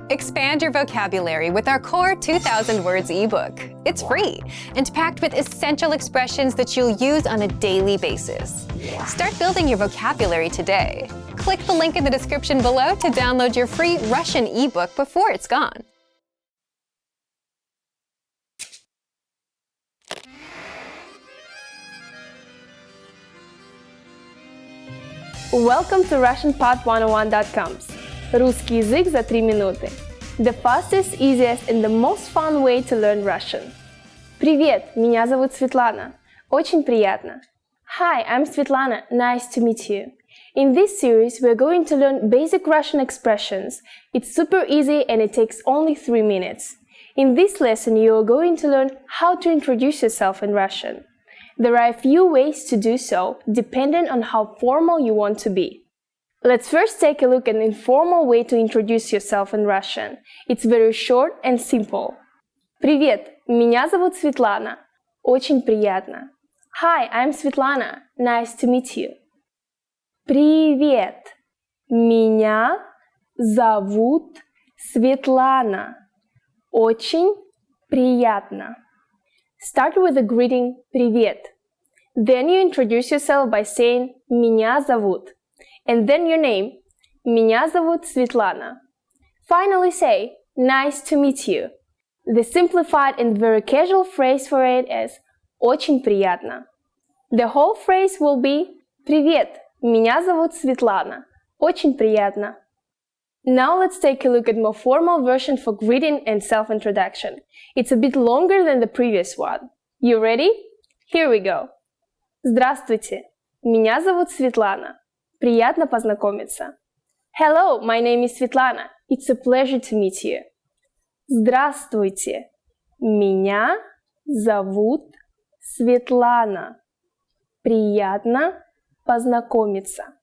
Expand your vocabulary with our Core 2000 Words ebook. It's free and packed with essential expressions that you'll use on a daily basis. Start building your vocabulary today. Click the link in the description below to download your free Russian ebook before it's gone. Welcome to RussianPod101.com's Русский язык за 3 минуты. The fastest, easiest and the most fun way to learn Russian. Привет, меня зовут Светлана. Очень приятно. Hi, I'm Svetlana. Nice to meet you. In this series, we're going to learn basic Russian expressions. It's super easy and it takes only 3 minutes. In this lesson, you are going to learn how to introduce yourself in Russian. There are a few ways to do so, depending on how formal you want to be. Let's first take a look at an informal way to introduce yourself in Russian. It's very short and simple. Привет, меня зовут Светлана. Очень приятно. Hi, I'm Svetlana. Nice to meet you. Привет, меня зовут Светлана. Очень приятно. Start with the greeting «Привет». Then you introduce yourself by saying «Меня зовут». And then your name. Меня зовут Светлана. Finally say «Nice to meet you». The simplified and very casual phrase for it is «Очень приятно». The whole phrase will be «Привет, меня зовут Светлана. Очень приятно». Now let's take a look at more formal version for greeting and self-introduction. It's a bit longer than the previous one. You ready? Here we go. Здравствуйте, меня зовут Светлана. Приятно познакомиться. Hello, my name is Svetlana. It's a pleasure to meet you. Здравствуйте, меня зовут Светлана. Приятно познакомиться.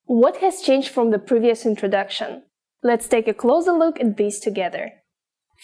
What has changed from the previous introduction? Let's take a closer look at these together.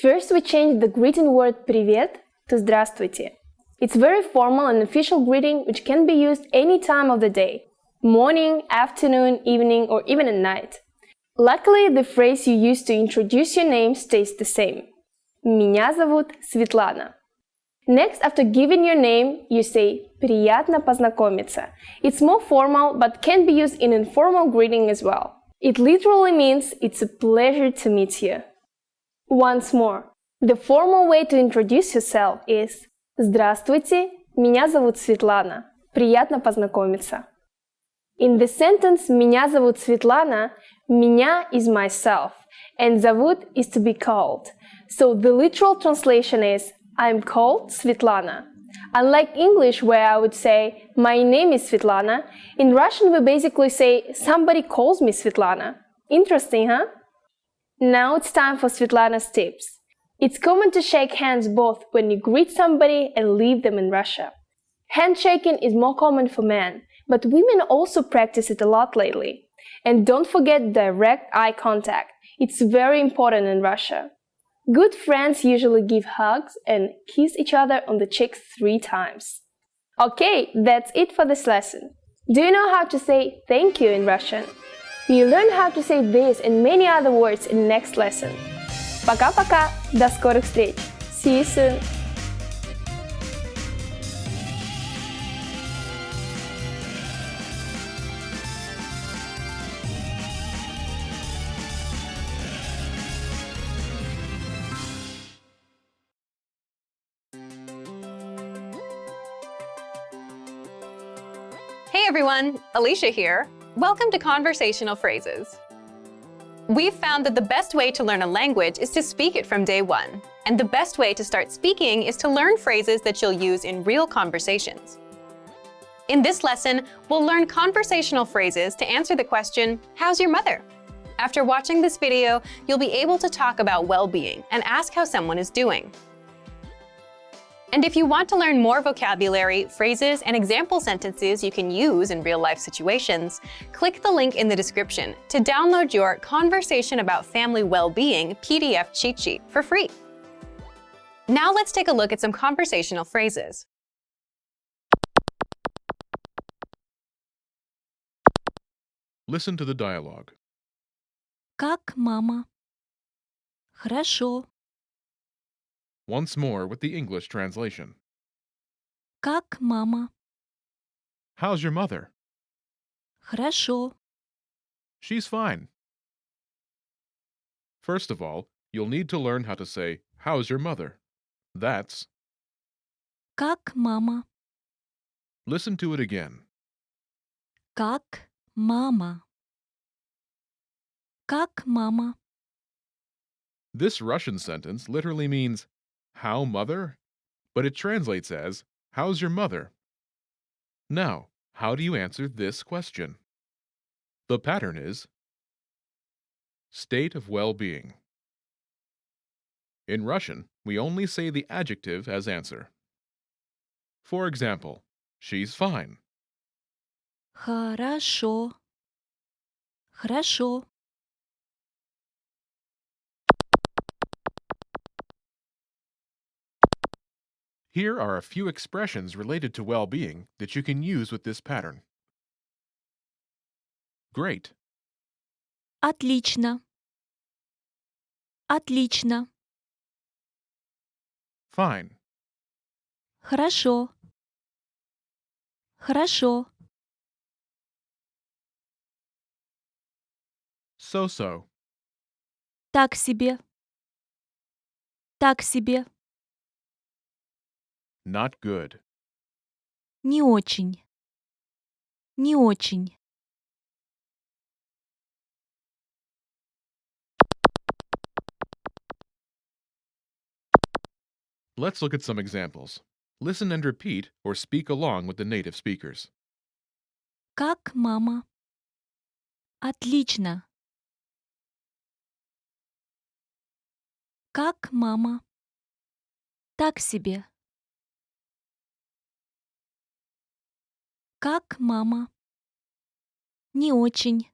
First, we changed the greeting word «привет» to «здравствуйте». It's very formal and official greeting which can be used any time of the day. Morning, afternoon, evening, or even at night. Luckily, the phrase you use to introduce your name stays the same. Меня зовут Светлана. Next, after giving your name, you say «приятно познакомиться». It's more formal, but can be used in informal greeting as well. It literally means it's a pleasure to meet you. Once more, the formal way to introduce yourself is «Здравствуйте, меня зовут Светлана. Приятно познакомиться». In the sentence «Меня зовут Светлана», «меня» is myself, and «зовут» is to be called. So the literal translation is I'm called Svetlana. Unlike English, where I would say my name is Svetlana, in Russian we basically say somebody calls me Svetlana. Interesting, huh? Now it's time for Svetlana's tips. It's common to shake hands both when you greet somebody and leave them in Russia. Handshaking is more common for men, but women also practice it a lot lately. And don't forget direct eye contact. It's very important in Russia. Good friends usually give hugs and kiss each other on the cheeks 3 times. Okay, that's it for this lesson. Do you know how to say thank you in Russian? You'll learn how to say this and many other words in next lesson. Пока-пока! До скорых встреч! See you soon! Hey everyone, Alicia here. Welcome to Conversational Phrases. We've found that the best way to learn a language is to speak it from day one. And the best way to start speaking is to learn phrases that you'll use in real conversations. In this lesson, we'll learn conversational phrases to answer the question, how's your mother? After watching this video, you'll be able to talk about well-being and ask how someone is doing. And if you want to learn more vocabulary, phrases, and example sentences you can use in real-life situations, click the link in the description to download your Conversation About Family Well-Being PDF cheat sheet for free. Now let's take a look at some conversational phrases. Listen to the dialogue. Как мама? Хорошо. Once more with the English translation. Как мама? How's your mother? Хорошо. She's fine. First of all, you'll need to learn how to say, How's your mother? That's, Как мама? listen to it again. Как мама? Как мама? This Russian sentence literally means, How mother? But it translates as, How's your mother? Now, how do you answer this question? The pattern is state of well-being. In Russian, we only say the adjective as answer. For example, she's fine. Хорошо. Хорошо. Here are a few expressions related to well-being that you can use with this pattern. Great, Отлично. Отлично. fine, Хорошо. Хорошо. so-so, Так себе. Так себе. not good. Не очень. Не очень. Let's look at some examples. Listen and repeat or speak along with the native speakers. Как мама? Отлично. Как мама? Так себе. Как мама? Не очень.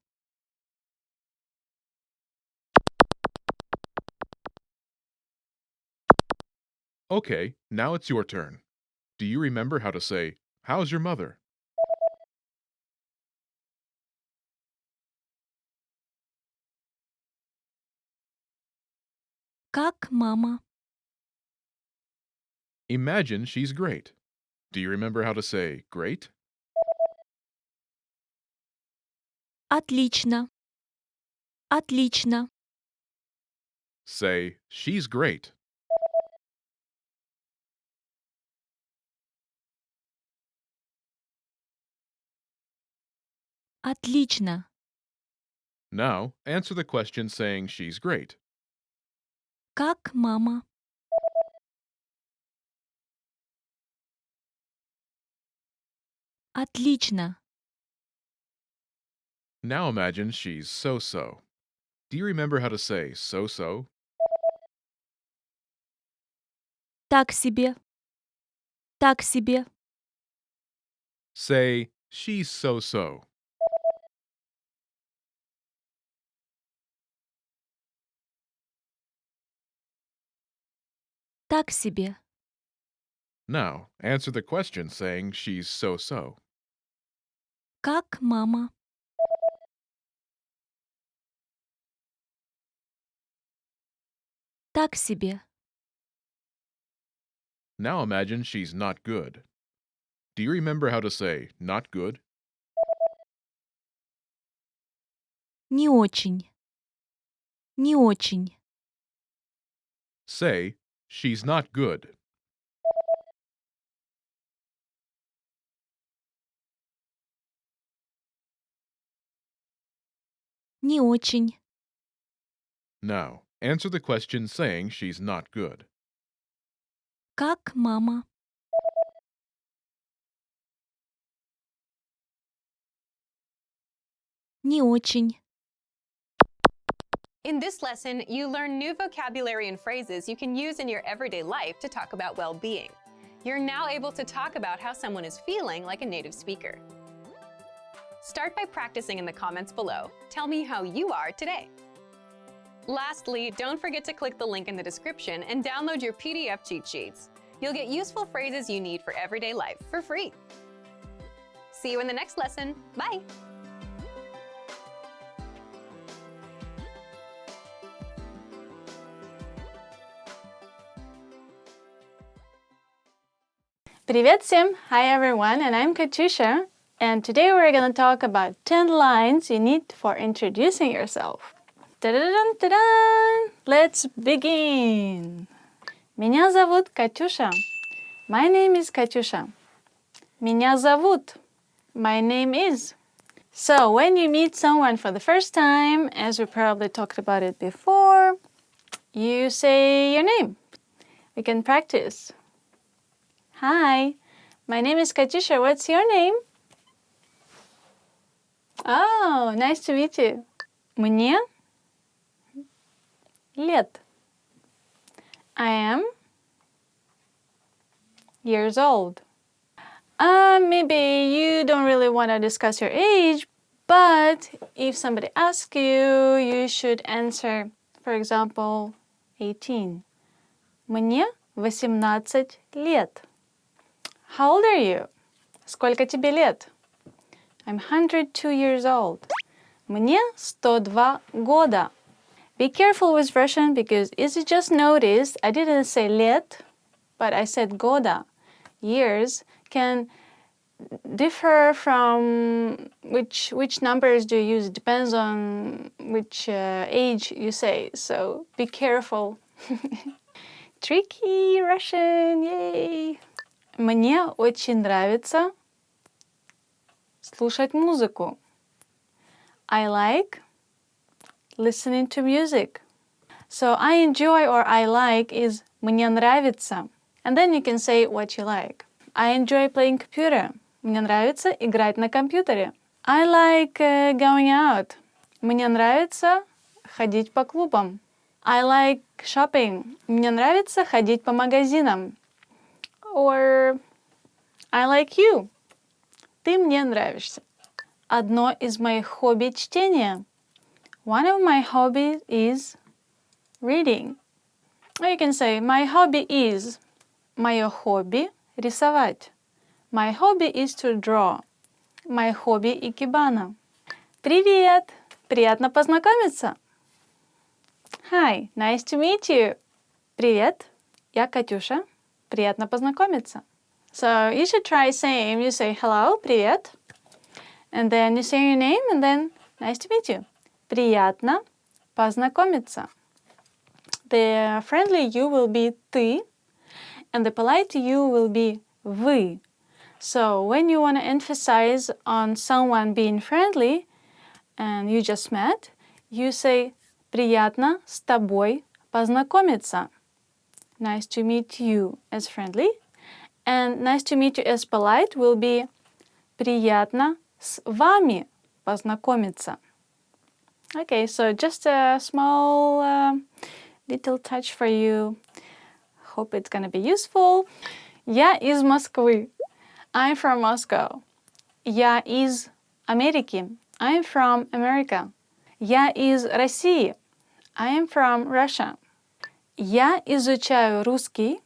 Okay, now it's your turn. Do you remember how to say, How's your mother? Как мама? Imagine she's great. Do you remember how to say, Great? Отлично. Отлично. Say, She's great. Отлично. Now, answer the question saying she's great. Как мама? Отлично. Now imagine she's so-so. Do you remember how to say so-so? Так себе. Так себе. Say, she's so-so. Так себе. Now, answer the question saying she's so-so. Как мама? Так себе. Now imagine she's not good. Do you remember how to say not good? Не очень. Не очень. Say, she's not good. Не очень. Now, answer the question saying she's not good. Как мама? Не очень. In this lesson, you learn new vocabulary and phrases you can use in your everyday life to talk about well-being. You're now able to talk about how someone is feeling like a native speaker. Start by practicing in the comments below. Tell me how you are today. Lastly, don't forget to click the link in the description and download your PDF cheat sheets. You'll get useful phrases you need for everyday life for free. See you in the next lesson. Bye! Привет всем! Hi everyone, and I'm Katusha. And today we're going to talk about 10 lines you need for introducing yourself. Ta-da-da-dun-ta-dun! Let's begin! Меня зовут Катюша. My name is Katusha. Меня зовут. My name is. So when you meet someone for the first time, as we probably talked about it before, you say your name. We can practice. Hi, my name is Katusha. What's your name? Oh, nice to meet you. Мне лет. I am years old. Maybe you don't really want to discuss your age, but if somebody asks you, you should answer, for example, 18. Мне 18 лет. How old are you? Сколько тебе лет? I'm 102 years old. Мне 102 года. Be careful with Russian because as you just noticed, I didn't say лет, but I said года. Years can differ from which numbers do you use. It depends on which age you say, so be careful. Tricky Russian, yay! Мне очень нравится слушать музыку. I like listening to music. So I enjoy or I like is мне нравится. And then you can say what you like. I enjoy playing computer. Мне нравится играть на компьютере. I like going out. Мне нравится ходить по клубам. I like shopping. Мне нравится ходить по магазинам. Or I like you. Ты мне нравишься. Одно из моих хобби чтение. One of my hobbies is reading. Or you can say my hobby is. Мое хобби рисовать. My hobby is to draw. My hobby икебана. Привет! Приятно познакомиться. Hi, nice to meet you. Привет, я Катюша. Приятно познакомиться. So you should try same. You say hello, привет. And then you say your name and then nice to meet you. Приятно познакомиться. The friendly you will be ты, and the polite you will be вы. So when you want to emphasize on someone being friendly and you just met, you say приятно с тобой познакомиться. Nice to meet you as friendly. And nice to meet you as polite will be приятно с вами познакомиться. Okay, so just a small little touch for you. Hope it's gonna be useful. Я из Москвы. I'm from Moscow. Я из Америки. I'm from America. Я из России. I am from Russia. Я изучаю русский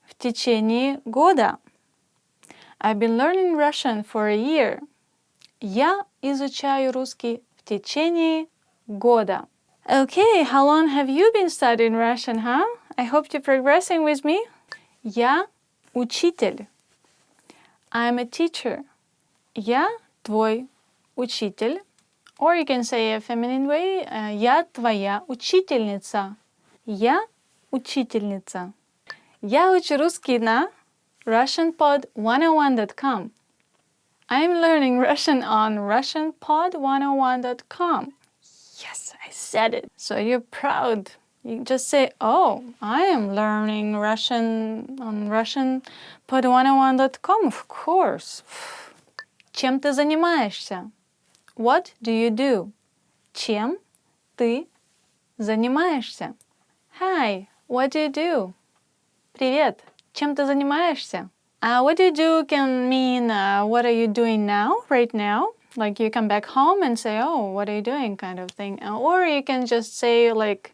в течение года. I've been learning Russian for a year. Я изучаю русский в течение года. Okay, how long have you been studying Russian, huh? I hope you're progressing with me. Я учитель. I'm a teacher. Я твой учитель. Or you can say a feminine way. Я твоя учительница. Я учительница. Я учу русский на RussianPod101.com. I'm learning Russian on RussianPod101.com. Yes, I said it. So you're proud. You just say, oh, I am learning Russian on RussianPod101.com. Of course. Чем ты занимаешься? What do you do? Чем ты занимаешься? Hi, what do you do? Привет, чем ты занимаешься? What do you do can mean what are you doing now, right now? Like you come back home and say, oh, what are you doing kind of thing. Or you can just say like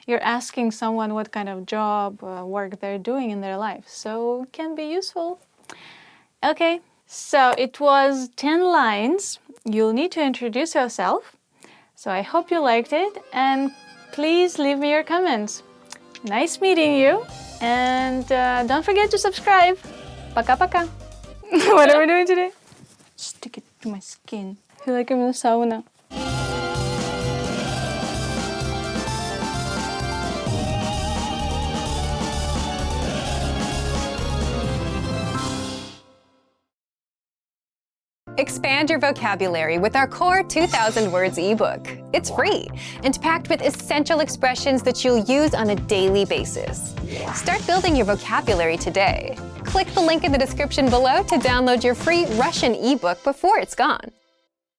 you're asking someone what kind of job, work they're doing in their life. So it can be useful. Okay, so it was 10 lines. You'll need to introduce yourself. So I hope you liked it and please leave me your comments. Nice meeting you and don't forget to subscribe. Пока-пока. What are we doing today? Stick it to my skin. I feel like I'm in a sauna. Expand your vocabulary with our Core 2000 Words ebook. It's free and packed with essential expressions that you'll use on a daily basis. Start building your vocabulary today. Click the link in the description below to download your free Russian ebook before it's gone.